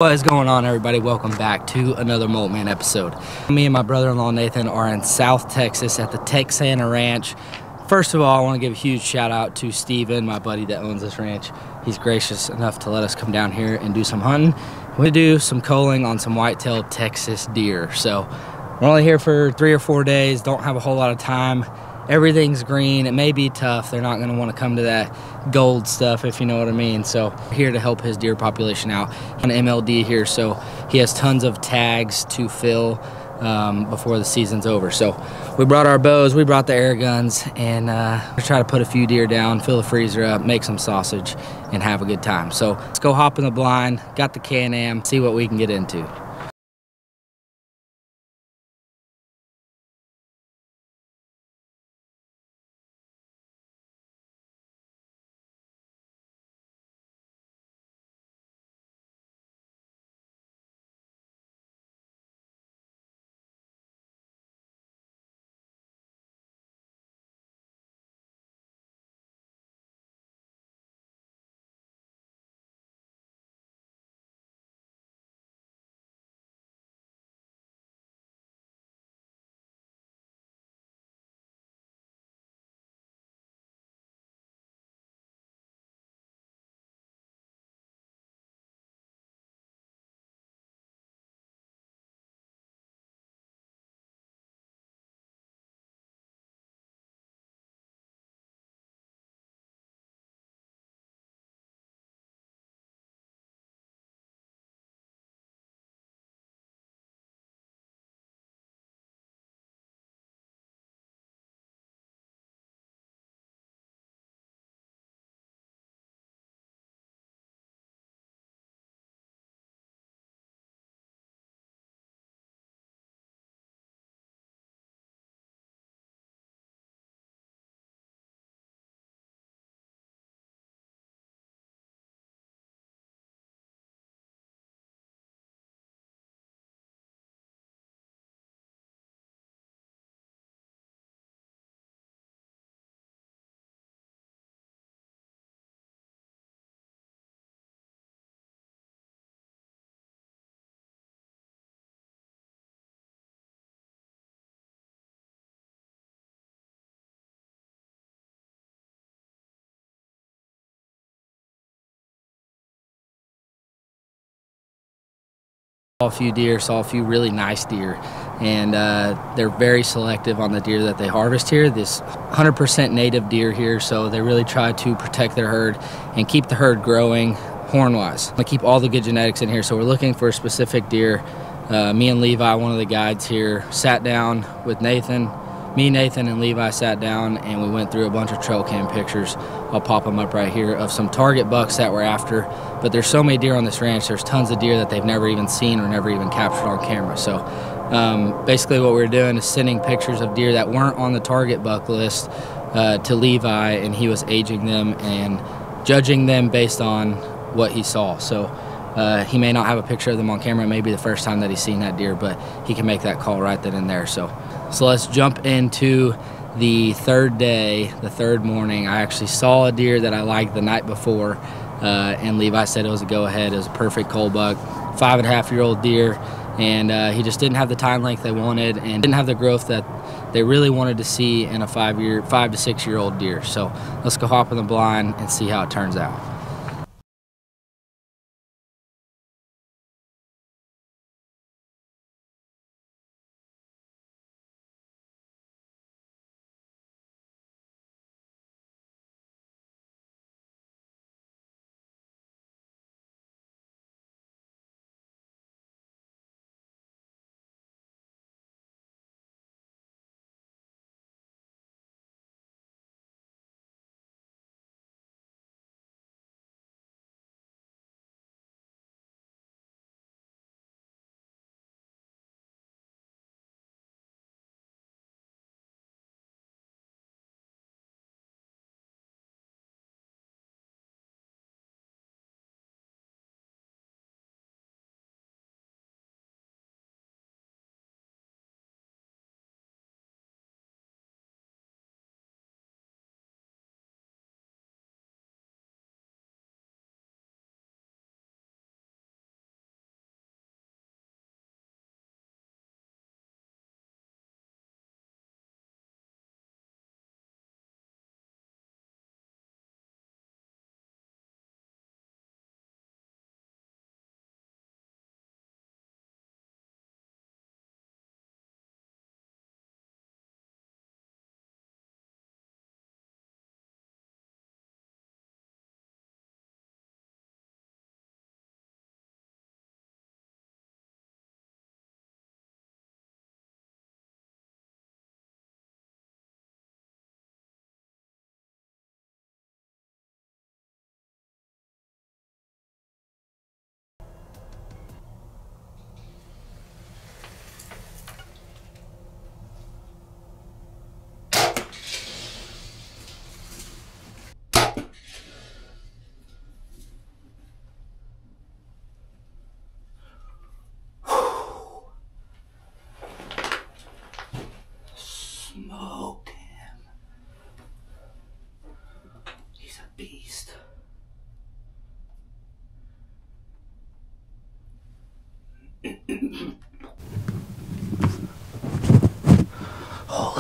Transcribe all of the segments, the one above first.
What is going on, everybody? Welcome back to another Molt Man episode. Me and my brother-in-law Nathan are in South Texas at the Texana Ranch. First of all, I want to give a huge shout out to Steven, my buddy that owns this ranch. He's gracious enough to let us come down here and do some hunting. We do some culling on some whitetail Texas deer. So we're only here for 3 or 4 days, don't have a whole lot of time. Everything's green. It may be tough. They're not going to want to come to that gold stuff, if you know what I mean. So here to help his deer population out. An MLD here, so he has tons of tags to fill before the season's over. So we brought our bows, we brought the air guns, and we're trying to put a few deer down, fill the freezer up, make some sausage, and have a good time. So let's go hop in the blind. Got the Can-Am, see what we can get into. Saw a few deer, saw a few really nice deer, and they're very selective on the deer that they harvest here. This 100% native deer here, so they really try to protect their herd and keep the herd growing horn-wise. They keep all the good genetics in here, so we're looking for a specific deer. Me and Levi, one of the guides here, sat down with Nathan. Me, Nathan, and Levi sat down and we went through a bunch of trail cam pictures. I'll pop them up right here of some target bucks that we're after. But there's so many deer on this ranch, there's tons of deer that they've never even seen or never even captured on camera. So basically what we're doing is sending pictures of deer that weren't on the target buck list to Levi, and he was aging them and judging them based on what he saw. So he may not have a picture of them on camera. It may be the first time that he's seen that deer, but he can make that call right then and there. So let's jump into the third day, the third morning. I actually saw a deer that I liked the night before, and Levi said it was a go-ahead. It was a perfect cold buck, 5.5-year-old deer, and he just didn't have the time length they wanted and didn't have the growth that they really wanted to see in a 5 to 6-year-old deer. So let's go hop in the blind and see how it turns out.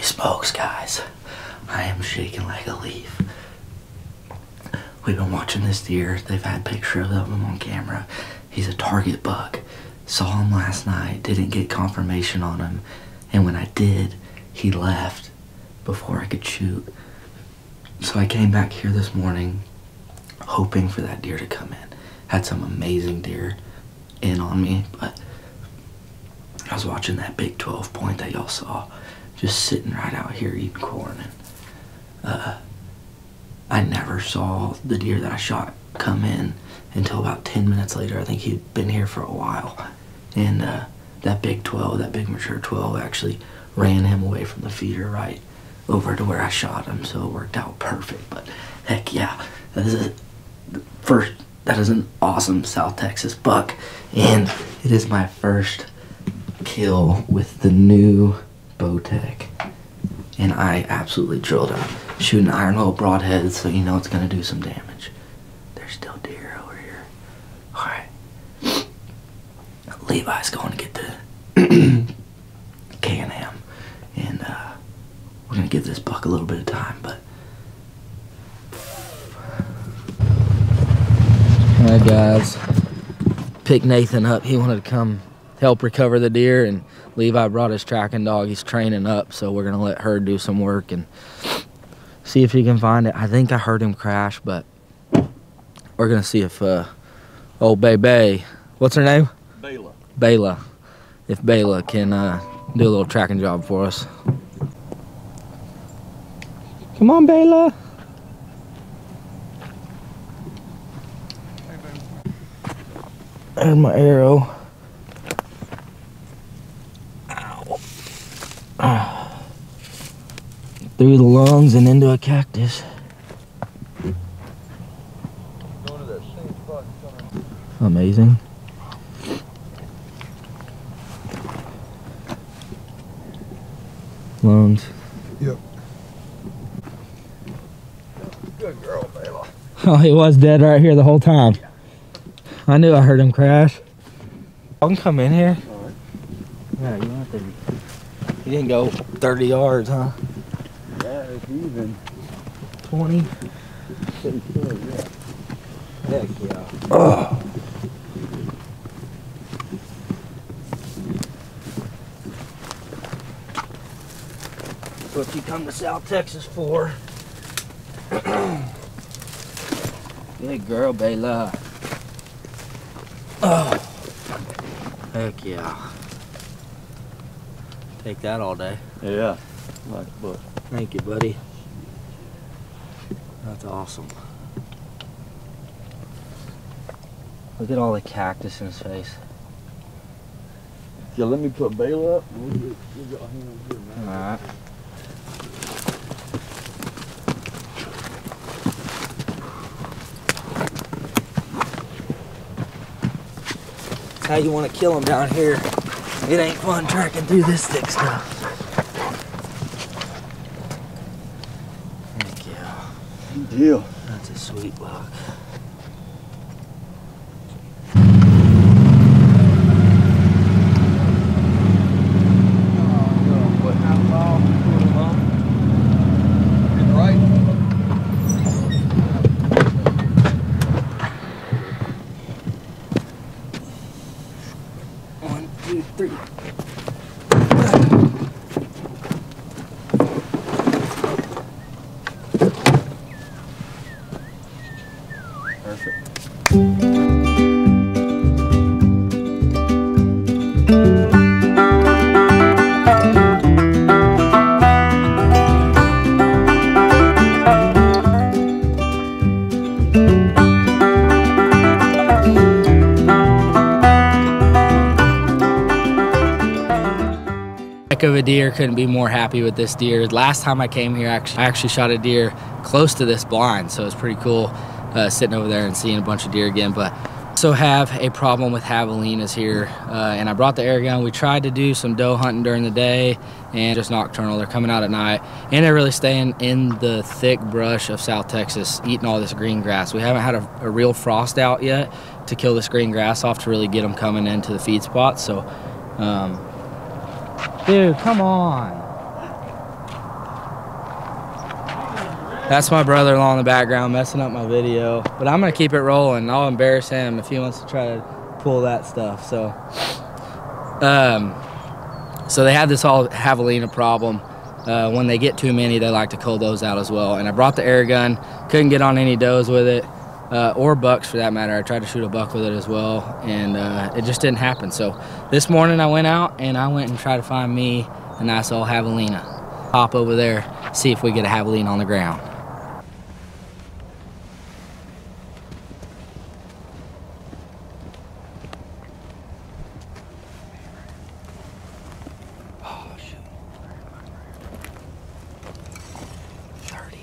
Holy smokes, guys. I am shaking like a leaf. We've been watching this deer. They've had pictures of him on camera. He's a target buck. Saw him last night, didn't get confirmation on him. And when I did, he left before I could shoot. So I came back here this morning hoping for that deer to come in. Had some amazing deer in on me, but I was watching that big 12 point that y'all saw, just sitting right out here eating corn. And I never saw the deer that I shot come in until about 10 minutes later. I think he'd been here for a while. And that big 12, that big mature 12 actually ran him away from the feeder right over to where I shot him, so it worked out perfect. But heck yeah, that is an awesome South Texas buck, and it is my first kill with the new Bowtech, and I absolutely drilled him. Shooting iron hole broadhead, so you know it's gonna do some damage. There's still deer over here. All right, Levi's going to get the Can-Am, and we're gonna give this buck a little bit of time, but. All right, guys, picked Nathan up. He wanted to come help recover the deer, and Levi brought his tracking dog. He's training up, so we're gonna let her do some work and see if he can find it. I think I heard him crash, but we're gonna see if old Bay, what's her name? Bayla. If Bayla can do a little tracking job for us. Come on, Bayla. There's my arrow. Ow. Through the lungs and into a cactus. Amazing. Lungs. Yep. Good girl, Bayla. Oh, he was dead right here the whole time. I knew I heard him crash. I can come in here. All right. Yeah, you want to. He didn't go 30 yards, huh? Yeah, it's even. 20. Pretty good, yeah. Heck yeah. Oh. What you come to South Texas for? Good girl, Bayla. Oh, heck yeah. Take that all day. Yeah, like but. Thank you, buddy. That's awesome. Look at all the cactus in his face. Yeah, let me put Bayla up. We'll get our hand here, man. All right. How you want to kill them down here? It ain't fun tracking through this thick stuff. Thank you. Good deal. That's a sweet buck. Of a deer, couldn't be more happy with this deer. Last time I came here, I actually shot a deer close to this blind, so it's pretty cool sitting over there and seeing a bunch of deer again. But also have a problem with javelinas here, and I brought the air gun. We tried to do some doe hunting during the day and just nocturnal. They're coming out at night, and they're really staying in the thick brush of South Texas, eating all this green grass. We haven't had a real frost out yet to kill this green grass off to really get them coming into the feed spots. So dude, come on. That's my brother-in-law in the background messing up my video, but I'm gonna keep it rolling. I'll embarrass him if he wants to try to pull that stuff. So they have this whole javelina problem. When they get too many, they like to cull those out as well. And I brought the air gun, couldn't get on any does with it, or bucks for that matter. I tried to shoot a buck with it as well, and it just didn't happen. So this morning I went out and I went and tried to find me a nice old javelina. Hop over there, see if we get a javelina on the ground. Oh, shoot. 30.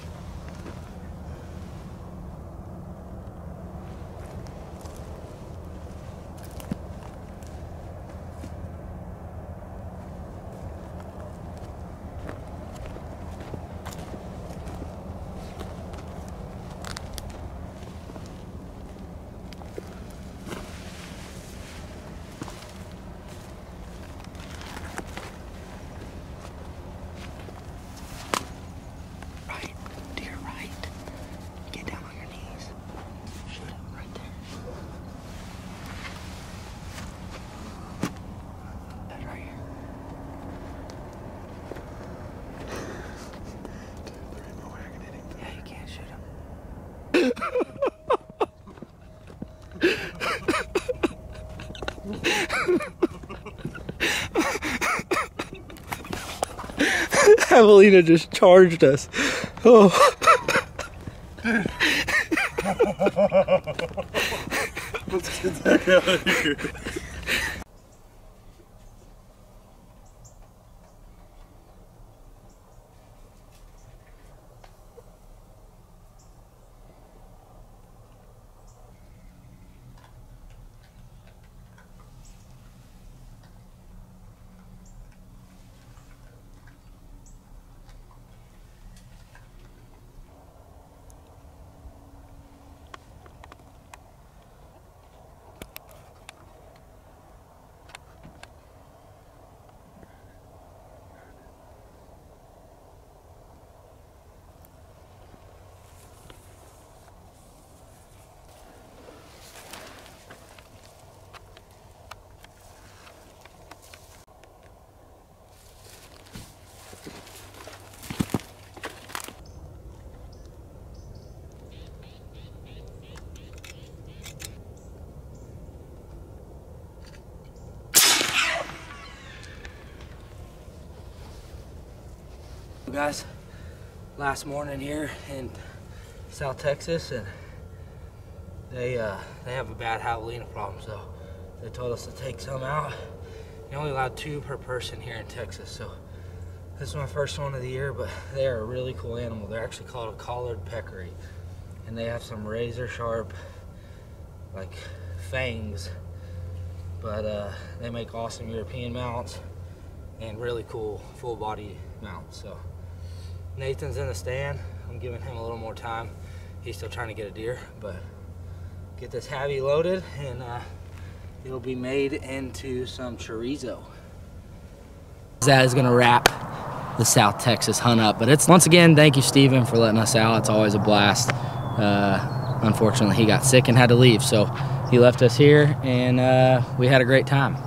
Javelina just charged us. Oh. Let's get that out of here. Guys, last morning here in South Texas, and they have a bad javelina problem, so they told us to take some out. They only allowed 2 per person here in Texas, so this is my first one of the year, but they are a really cool animal. They're actually called a collared peccary, and they have some razor sharp like fangs, but they make awesome European mounts and really cool full body mounts. So Nathan's in the stand. I'm giving him a little more time. He's still trying to get a deer, but get this Javi loaded and it'll be made into some chorizo. That is gonna wrap the South Texas hunt up. But it's, once again, thank you, Steven, for letting us out. It's always a blast. Unfortunately, he got sick and had to leave, so he left us here, and we had a great time.